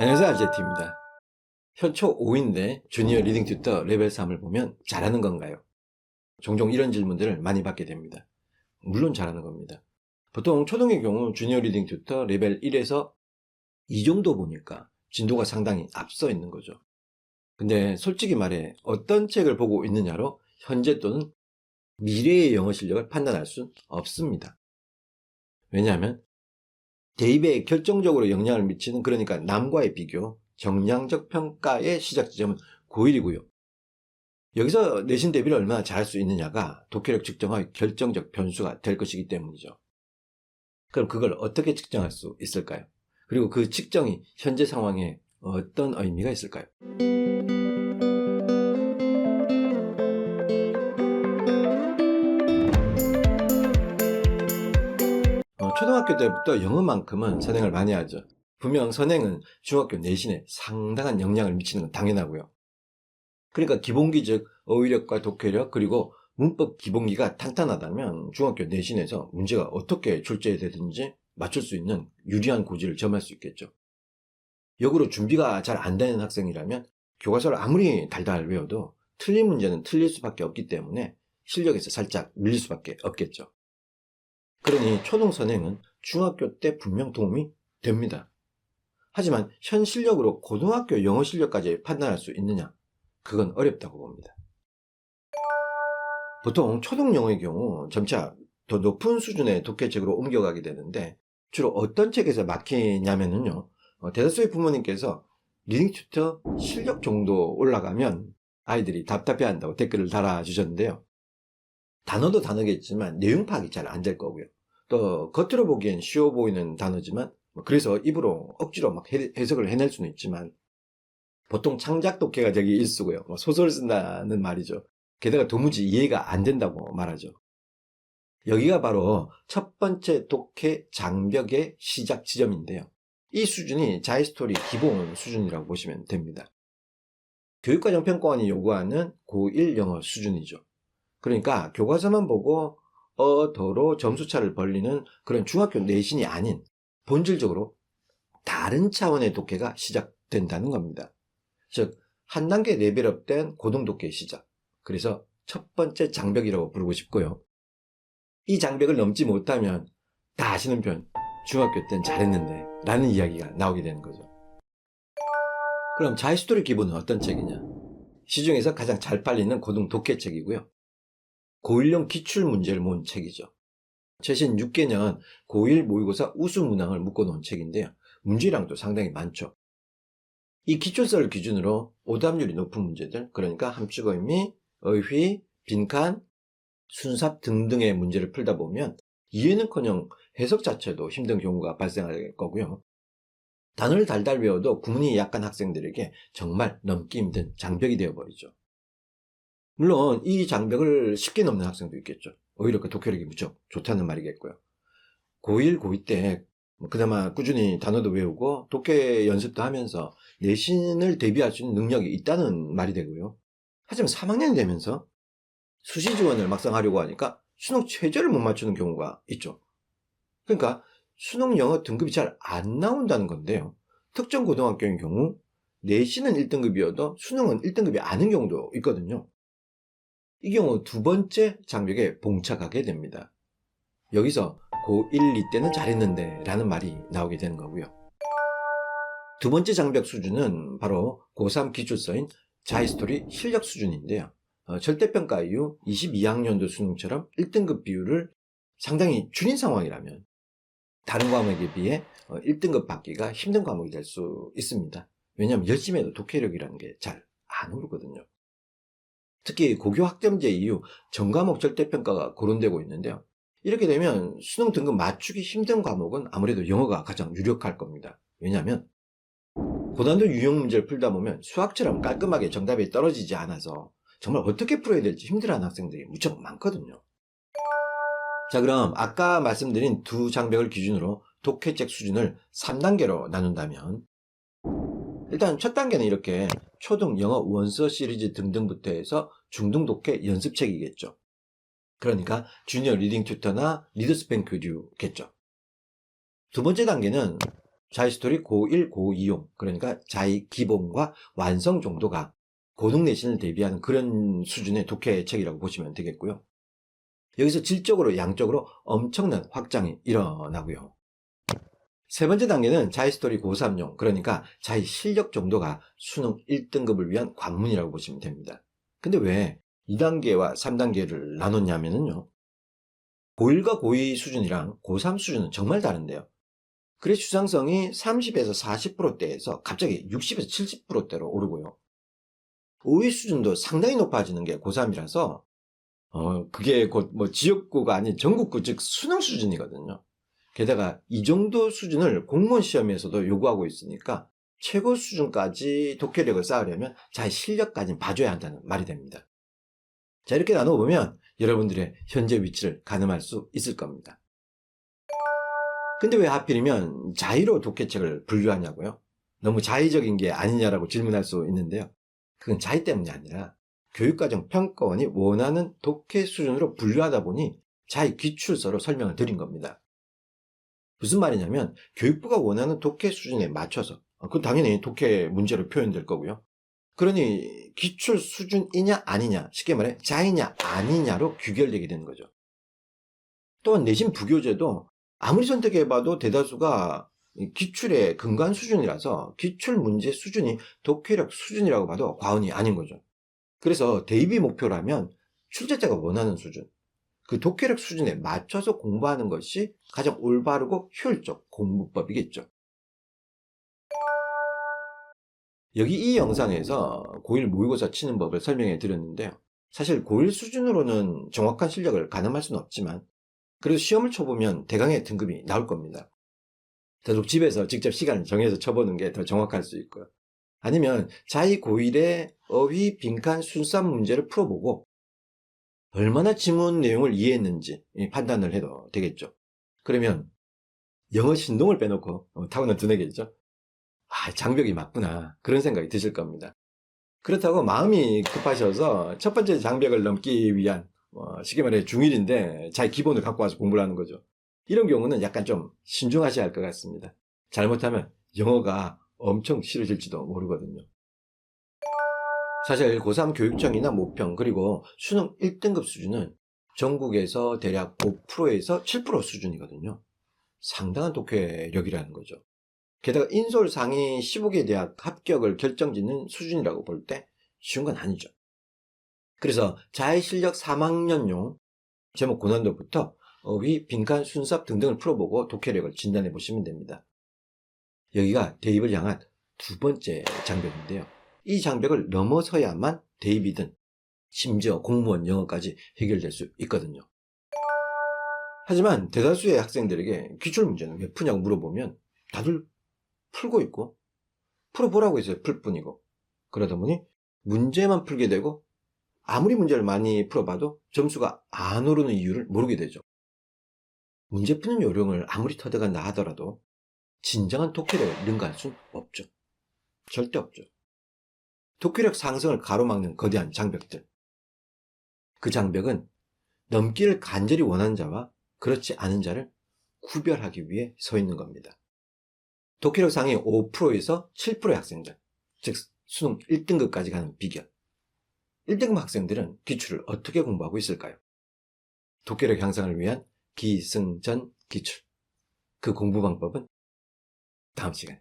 안녕하세요, RJT입니다. 현초 5인데 주니어 리딩 튜터 레벨 3을 보면 잘하는 건가요? 종종 이런 질문들을 많이 받게 됩니다. 물론 잘하는 겁니다. 보통 초등의 경우 주니어 리딩 튜터 레벨 1에서 2 정도 보니까 진도가 상당히 앞서 있는 거죠. 근데 솔직히 말해 어떤 책을 보고 있느냐로 현재 또는 미래의 영어 실력을 판단할 수는 없습니다. 왜냐하면 대입에 결정적으로 영향을 미치는, 그러니까 남과의 비교, 정량적 평가의 시작 지점은 고1이고요. 여기서 내신 대비를 얼마나 잘할 수 있느냐가 독해력 측정의 결정적 변수가 될 것이기 때문이죠. 그럼 그걸 어떻게 측정할 수 있을까요? 그리고 그 측정이 현재 상황에 어떤 의미가 있을까요? 초등학교 때부터 영어만큼은 선행을 많이 하죠. 분명 선행은 중학교 내신에 상당한 영향을 미치는 건 당연하고요. 그러니까 기본기 즉 어휘력과 독해력 그리고 문법 기본기가 탄탄하다면 중학교 내신에서 문제가 어떻게 출제되든지 맞출 수 있는 유리한 고지를 점할 수 있겠죠. 역으로 준비가 잘 안 되는 학생이라면 교과서를 아무리 달달 외워도 틀린 문제는 틀릴 수밖에 없기 때문에 실력에서 살짝 밀릴 수밖에 없겠죠. 그러니 초등 선행은 중학교 때 분명 도움이 됩니다. 하지만 현 실력으로 고등학교 영어 실력까지 판단할 수 있느냐? 그건 어렵다고 봅니다. 보통 초등 영어의 경우 점차 더 높은 수준의 독해책으로 옮겨가게 되는데 주로 어떤 책에서 막히냐면요. 대다수의 부모님께서 리딩 튜터 실력 정도 올라가면 아이들이 답답해한다고 댓글을 달아주셨는데요. 단어도 단어겠지만 내용 파악이 잘 안 될 거고요. 또 겉으로 보기엔 쉬워 보이는 단어지만 그래서 입으로 억지로 막 해석을 해낼 수는 있지만 보통 창작 독해가 되기 일쑤고요. 소설 쓴다는 말이죠. 게다가 도무지 이해가 안 된다고 말하죠. 여기가 바로 첫 번째 독해 장벽의 시작 지점인데요. 이 수준이 자이스토리 기본 수준이라고 보시면 됩니다. 교육과정평가원이 요구하는 고1 영어 수준이죠. 그러니까 교과서만 보고 더로 점수차를 벌리는 그런 중학교 내신이 아닌 본질적으로 다른 차원의 독해가 시작된다는 겁니다. 즉, 한 단계 레벨업된 고등 독해의 시작. 그래서 첫 번째 장벽이라고 부르고 싶고요. 이 장벽을 넘지 못하면 다 아시는 표현, 중학교 땐 잘했는데 라는 이야기가 나오게 되는 거죠. 그럼 자이스토리 기본은 어떤 책이냐? 시중에서 가장 잘 팔리는 고등 독해책이고요. 고1용 기출문제를 모은 책이죠. 최신 6개년 고1 모의고사 우수 문항을 묶어놓은 책인데요. 문제량도 상당히 많죠. 이 기출서를 기준으로 오답률이 높은 문제들, 그러니까 함축의미, 어휘, 빈칸, 순삽 등등의 문제를 풀다 보면 이해는커녕 해석 자체도 힘든 경우가 발생할 거고요. 단어를 달달 외워도 구문이 약한 학생들에게 정말 넘기 힘든 장벽이 되어버리죠. 물론 이 장벽을 쉽게 넘는 학생도 있겠죠. 오히려 그 독해력이 무척 좋다는 말이겠고요. 고1, 고2 때 그나마 꾸준히 단어도 외우고 독해 연습도 하면서 내신을 대비할 수 있는 능력이 있다는 말이 되고요. 하지만 3학년이 되면서 수시 지원을 막상 하려고 하니까 수능 최저를 못 맞추는 경우가 있죠. 그러니까 수능 영어 등급이 잘 안 나온다는 건데요. 특정 고등학교인 경우 내신은 1등급이어도 수능은 1등급이 아닌 경우도 있거든요. 이 경우 두 번째 장벽에 봉착하게 됩니다. 여기서 고1, 2 때는 잘했는데 라는 말이 나오게 되는 거고요. 두 번째 장벽 수준은 바로 고3 기출서인 자이스토리 실력 수준인데요. 절대평가 이후 22학년도 수능처럼 1등급 비율을 상당히 줄인 상황이라면 다른 과목에 비해 1등급 받기가 힘든 과목이 될 수 있습니다. 왜냐하면 열심히 해도 독해력이라는 게 잘 안 오르거든요. 특히 고교 학점제 이후 전과목 절대평가가 거론되고 있는데요. 이렇게 되면 수능 등급 맞추기 힘든 과목은 아무래도 영어가 가장 유력할 겁니다. 왜냐하면 고난도 유형 문제를 풀다 보면 수학처럼 깔끔하게 정답이 떨어지지 않아서 정말 어떻게 풀어야 될지 힘들어하는 학생들이 무척 많거든요. 자, 그럼 아까 말씀드린 두 장벽을 기준으로 독해책 수준을 3단계로 나눈다면 일단 첫 단계는 이렇게 초등 영어 원서 시리즈 등등부터 해서 중등 독해 연습책이겠죠. 그러니까 주니어 리딩 튜터나 리더스펜 교류겠죠. 두 번째 단계는 자히스토리 고1, 고2용, 그러니까 자히 기본과 완성 정도가 고등 내신을 대비하는 그런 수준의 독해책이라고 보시면 되겠고요. 여기서 질적으로 양적으로 엄청난 확장이 일어나고요. 세 번째 단계는 자히스토리 고3용, 그러니까 자히 실력 정도가 수능 1등급을 위한 관문이라고 보시면 됩니다. 근데 왜 2단계와 3단계를 나눴냐면요. 고1과 고2 수준이랑 고3 수준은 정말 다른데요. 글의 추상성이 30에서 40%대에서 갑자기 60에서 70%대로 오르고요. 오해 수준도 상당히 높아지는 게 고3이라서 그게 곧 뭐 지역구가 아닌 전국구, 즉 수능 수준이거든요. 게다가 이 정도 수준을 공무원 시험에서도 요구하고 있으니까 최고 수준까지 독해력을 쌓으려면 자기 실력까지 봐줘야 한다는 말이 됩니다. 자, 이렇게 나눠보면 여러분들의 현재 위치를 가늠할 수 있을 겁니다. 근데 왜 하필이면 자의로 독해책을 분류하냐고요? 너무 자의적인 게 아니냐라고 질문할 수 있는데요. 그건 자의 때문이 아니라 교육과정 평가원이 원하는 독해 수준으로 분류하다 보니 자의 기출서로 설명을 드린 겁니다. 무슨 말이냐면 교육부가 원하는 독해 수준에 맞춰서, 그건 당연히 독해 문제로 표현될 거고요. 그러니 기출 수준이냐 아니냐, 쉽게 말해 자의냐 아니냐로 귀결되게 되는 거죠. 또한 내신 부교재도 아무리 선택해봐도 대다수가 기출의 근간 수준이라서 기출 문제 수준이 독해력 수준이라고 봐도 과언이 아닌 거죠. 그래서 대입이 목표라면 출제자가 원하는 수준, 그 독해력 수준에 맞춰서 공부하는 것이 가장 올바르고 효율적 공부법이겠죠. 여기 이 영상에서 고1 모의고사 치는 법을 설명해 드렸는데요. 사실 고1 수준으로는 정확한 실력을 가늠할 수는 없지만 그래도 시험을 쳐보면 대강의 등급이 나올 겁니다. 되도록 집에서 직접 시간을 정해서 쳐보는 게 더 정확할 수 있고요. 아니면 자기 고1의 어휘, 빈칸, 순수한 문제를 풀어보고 얼마나 지문 내용을 이해했는지 판단을 해도 되겠죠. 그러면 영어 신동을 빼놓고 타고난 두뇌겠죠. 아, 장벽이 맞구나, 그런 생각이 드실 겁니다. 그렇다고 마음이 급하셔서 첫 번째 장벽을 넘기 위한 쉽게 말해 중1인데 자기 기본을 갖고 와서 공부를 하는 거죠. 이런 경우는 약간 좀 신중하셔야 할 것 같습니다. 잘못하면 영어가 엄청 싫어질지도 모르거든요. 사실 고3 교육청이나 모평 그리고 수능 1등급 수준은 전국에서 대략 5%에서 7% 수준이거든요. 상당한 독해력이라는 거죠. 게다가 인서울 상위 15개 대학 합격을 결정짓는 수준이라고 볼 때 쉬운 건 아니죠. 그래서 자해 실력 3학년용 제목 고난도부터 어휘, 빈칸, 순삽 등등을 풀어보고 독해력을 진단해 보시면 됩니다. 여기가 대입을 향한 두 번째 장벽인데요. 이 장벽을 넘어서야만 대입이든 심지어 공무원 영어까지 해결될 수 있거든요. 하지만 대다수의 학생들에게 기출문제는 왜 푸냐고 물어보면 다들 풀고 있고 풀어보라고 해서 풀 뿐이고, 그러다 보니 문제만 풀게 되고 아무리 문제를 많이 풀어봐도 점수가 안 오르는 이유를 모르게 되죠. 문제 푸는 요령을 아무리 터득한다 하더라도 진정한 독해력을 능가할 수는 없죠. 절대 없죠. 독해력 상승을 가로막는 거대한 장벽들. 그 장벽은 넘기를 간절히 원하는 자와 그렇지 않은 자를 구별하기 위해 서 있는 겁니다. 독해력 상위 5%에서 7%의 학생들, 즉 수능 1등급까지 가는 비결. 1등급 학생들은 기출을 어떻게 공부하고 있을까요? 독해력 향상을 위한 기승전 기출. 그 공부 방법은 다음 시간에